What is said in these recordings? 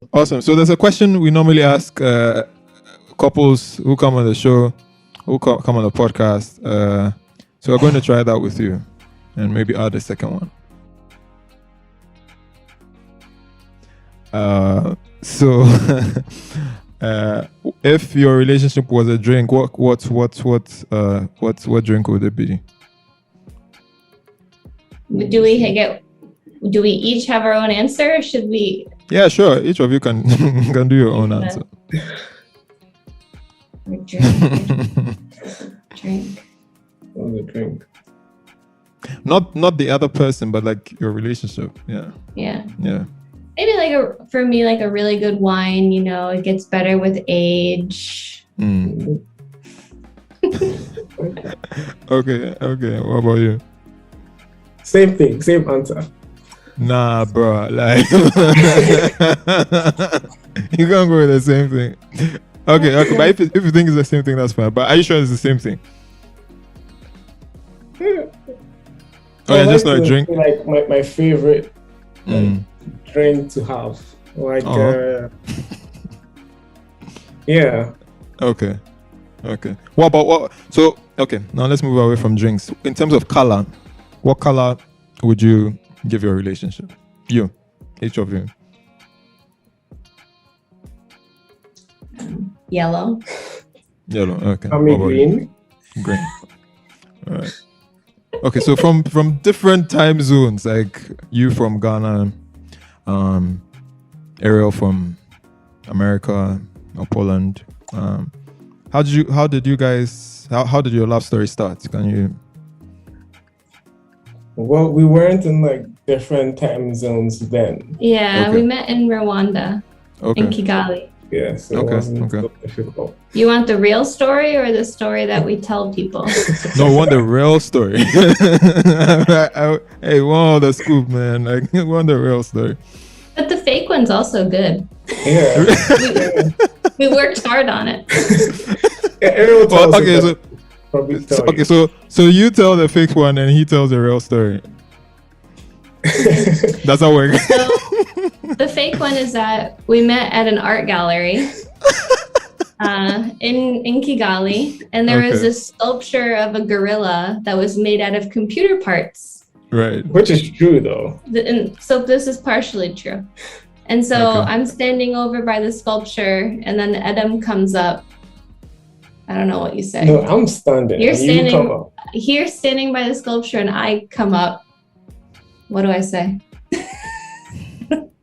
Awesome. So there's a question we normally ask couples who come on the show, come on the podcast. So we're going to try that with you, and maybe add a second one. So if your relationship was a drink, what drink would it be? Do we each have our own answer, or should we? Yeah, sure. Each of you can can do your own answer. Drink. What was a drink? Not the other person, but like your relationship. Yeah. Yeah. Yeah. Maybe for me, a really good wine, it gets better with age. Mm. Okay. What about you? Same thing, same answer. Nah, bro. Like you can't go with the same thing. Okay. But if you think it's the same thing, that's fine. But are you sure it's the same thing? Oh, yeah, just not a drink. Like my favorite drink to have. Like yeah. Okay. What about? So okay, now let's move away from drinks. In terms of color, what color would you give your relationship? Each of you. Yellow. Okay. I mean green. Green. All right. Okay, so from different time zones, like you from Ghana, Ariel from America or Poland. How did your love story start? Can you? Well, we weren't in like different time zones then. Yeah, Okay. we met in Rwanda, in Kigali. Yeah, so it wasn't so difficult. You want the real story or the story that we tell people? No, I want the real story. Hey, want the scoop, man. Like, I want the real story. But the fake one's also good. Yeah. We worked hard on it. Yeah, Ariel tells Okay, it, probably tell you. so you tell the fake one and he tells the real story. That's how it works. So the fake one is that we met at an art gallery in Kigali, and there was this sculpture of a gorilla that was made out of computer parts. Right. Which is true though. And so this is partially true. And so I'm standing over by the sculpture, and then Adam comes up. I don't know what you say. No, I'm standing. You're and standing. You come up. You're standing by the sculpture, and I come up. What do I say?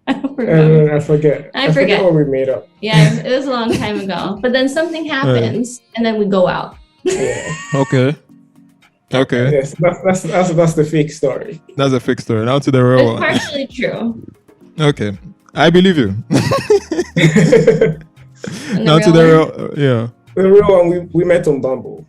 I don't remember. I forget. I forget what we made up. Yeah, it was a long time ago. But then something happens, and then we go out. Yeah. Okay. Yes, that's the fake story. That's a fake story. Now to the real It's one. partially true. Okay, I believe you. And Now to the real, yeah. The real one, we met on Bumble.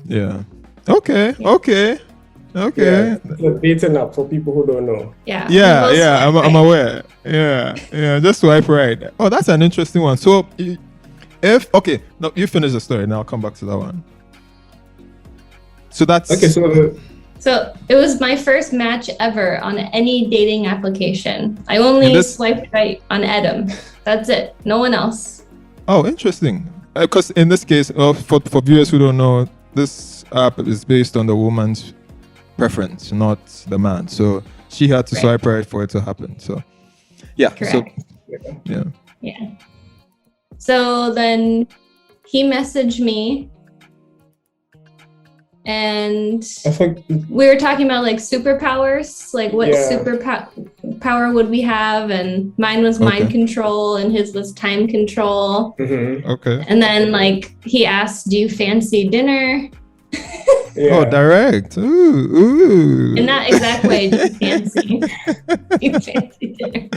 Yeah. Okay. Yeah, it's a dating app for people who don't know. Yeah. Yeah. I'm aware. Yeah. Just swipe right. Oh, that's an interesting one. So, you finish the story, and I'll come back to that one. So that's Okay. So it was my first match ever on any dating application. I only swiped right on Adam. That's it. No one else. Oh, interesting. Because in this case, for viewers who don't know, this app is based on the woman's preference, not the man. So she had to swipe right for it to happen. So, yeah. Correct. So, yeah. So then he messaged me, and we were talking about like superpowers, like what superpower would we have, and mine was mind control and his was time control. Okay. And then like he asked, do you fancy dinner? Oh, direct. Ooh. In that exact way, just fancy. You fancy dinner.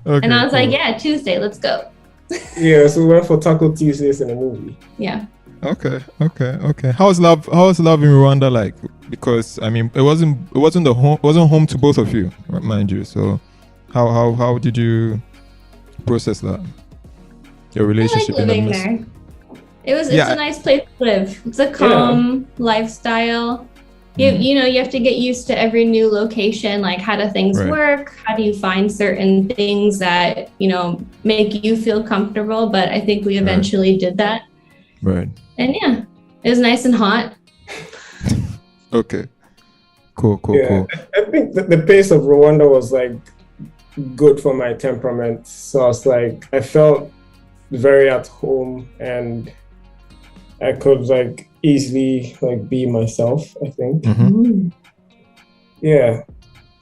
Okay, and I was like, yeah, Tuesday, let's go. Yeah, so we went for Taco Tuesdays in a movie. Yeah. Okay. How's love in Rwanda like? Because I mean, it wasn't home to both of you, mind you. So how did you process that? Your relationship I like living there. It's a nice place to live. It's a calm lifestyle. You have to get used to every new location. Like, how do things work? How do you find certain things that, make you feel comfortable? But I think we eventually did that. Right. And yeah, it was nice and hot. Okay. Cool. I think the pace of Rwanda was like good for my temperament. So I was like, I felt very at home and I could like easily like be myself, I think. Mm-hmm. Yeah.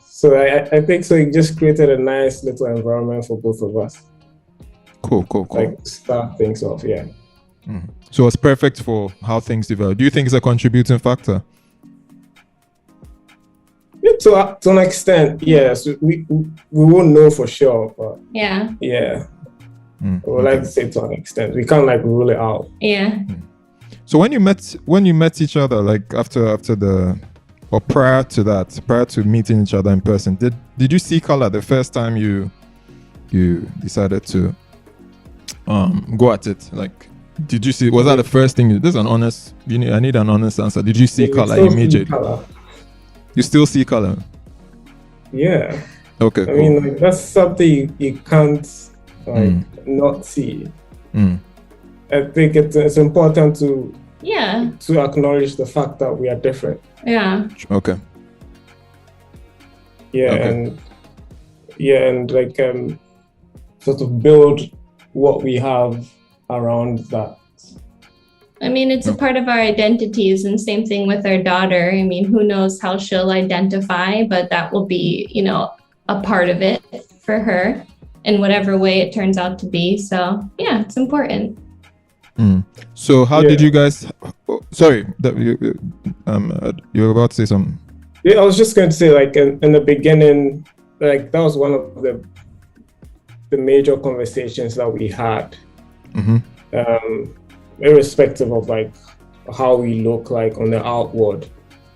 So I think so it just created a nice little environment for both of us. Cool. Like start things off, yeah. Mm-hmm. So it's perfect for how things develop. Do you think it's a contributing factor? Yeah, to an extent, yes. We won't know for sure, but yeah. I would like to say to an extent. We can't like rule it out. Yeah. So when you met each other, like after the or prior to meeting each other in person, did you see color the first time you decided to go at it? Like, did you see? Was that the first thing? This is an honest. I need an honest answer. Did you see color immediately? You still see color? Yeah. Okay. I mean, like, that's something you can't not see. I think it's important to acknowledge the fact that we are different. Yeah. Okay. Yeah, okay. and like sort of build what we have around that. I mean, it's a part of our identities, and same thing with our daughter. I mean, who knows how she'll identify, but that will be, a part of it for her in whatever way it turns out to be. So yeah, it's important. So how did you guys? Sorry, you were about to say something. Yeah, I was just going to say, like in the beginning, like that was one of the major conversations that we had. Irrespective of like how we look like on the outward,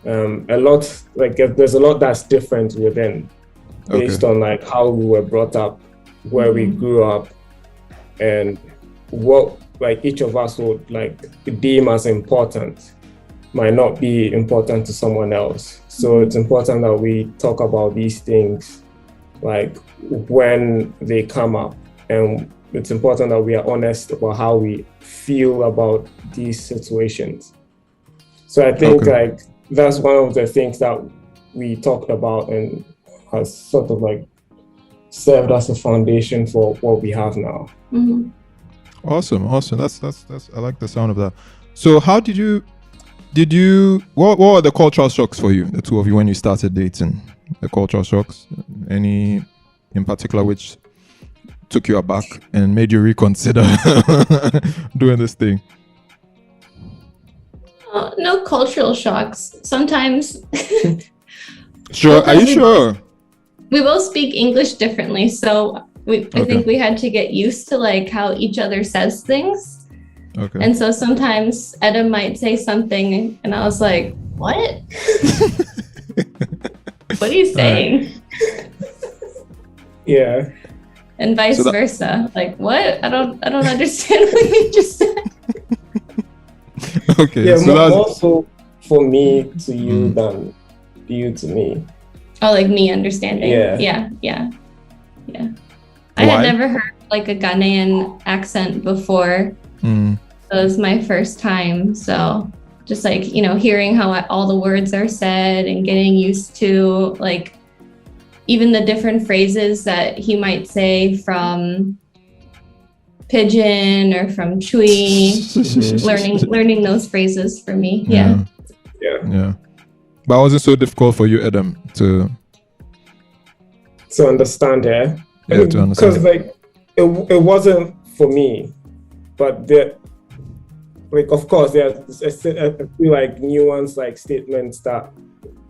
a lot like there's a lot that's different within, based on like how we were brought up, where we grew up, and what like each of us would like deem as important might not be important to someone else. So it's important that we talk about these things like when they come up, and it's important that we are honest about how we feel about these situations. So I think like that's one of the things that we talked about and has sort of like served as a foundation for what we have now. Awesome. That's I like the sound of that. So how did you what were the cultural shocks for you, the two of you, when you started dating? The cultural shocks, any in particular which took you aback and made you reconsider doing this thing? No cultural shocks. Sometimes. Sure. Are you sure? We both speak English differently, so I think we had to get used to like how each other says things. Okay. And so sometimes Adam might say something, and I was like, "What? What are you saying?" Yeah. And vice versa. Like, what? I don't understand what you just said. Okay. Yeah, so more so for me to you than you to me. Oh, like me understanding. Yeah. I had never heard like a Ghanaian accent before. It was my first time. So just like, hearing how all the words are said and getting used to like even the different phrases that he might say from Pidgin or from Chui, learning those phrases for me. Yeah. But was it so difficult for you, Adam, to understand? To understand. Because like it wasn't for me, but of course there's I feel like nuanced like statements that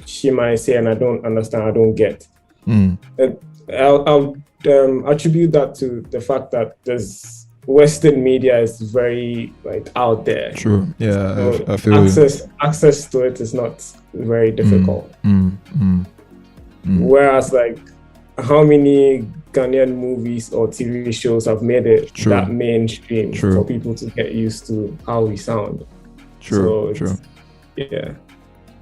she might say and I don't understand, I don't get. I'll attribute that to the fact that there's Western media is very like out there. True. Yeah, so I feel access to it is not very difficult. Whereas like how many Ghanaian movies or TV shows have made it that mainstream for people to get used to how we sound. True. Yeah.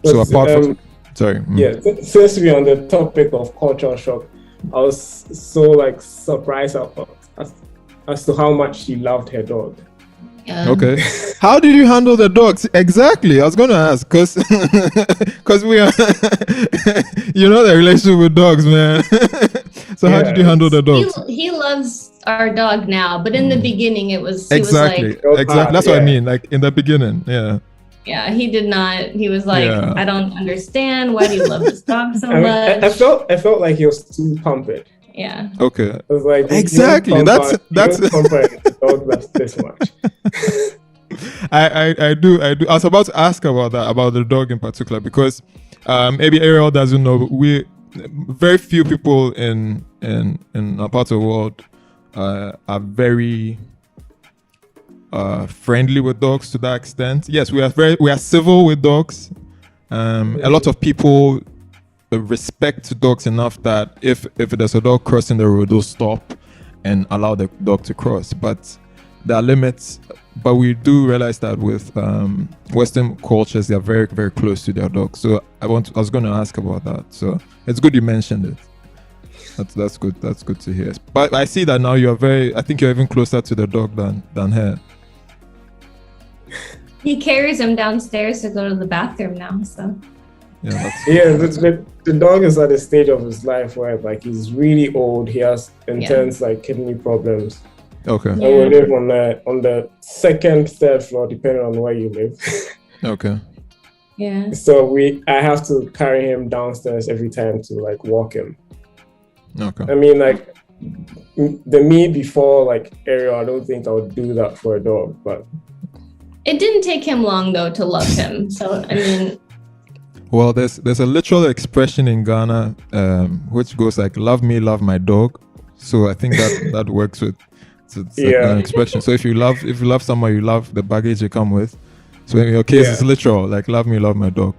So apart from, sorry. Yeah, since we're on the topic of culture shock, I was so like surprised as to how much she loved her dog. Yeah. Okay. How did you handle the dogs? Exactly. I was going to ask because we are, the relationship with dogs, man. So how did you handle the dogs? He loves our dog now, but in the beginning it was exactly. That's what I mean. Like in the beginning, yeah. Yeah, he did not. He was like, I don't understand. Why do you love this dog so much? I felt like he was too pampered. Yeah. Okay. It was like exactly. That's a dog that's this much. I do. I was about to ask about that, about the dog in particular, because maybe Ariel doesn't know. Very few people in our part of the world are very friendly with dogs to that extent. Yes, we are civil with dogs. A lot of people respect dogs enough that if there's a dog crossing the road, they'll stop and allow the dog to cross. But there are limits. But we do realize that with Western cultures, they are very, very close to their dogs. So I was going to ask about that. So it's good you mentioned it. That's good. That's good to hear. But I see that now I think you're even closer to the dog than her. He carries him downstairs to go to the bathroom now. So the dog is at a stage of his life where like he's really old. He has intense like kidney problems. Okay. And we live on the second, third floor, depending on where you live. Okay. Yeah. So I have to carry him downstairs every time to like walk him. Okay. I mean, like the me before like Ariel, I don't think I would do that for a dog, but it didn't take him long though to love him. So I mean, well, there's a literal expression in Ghana which goes like "love me, love my dog." So I think that works with an expression. So if you love someone, you love the baggage they come with. So in your case, it's literal, like "love me, love my dog."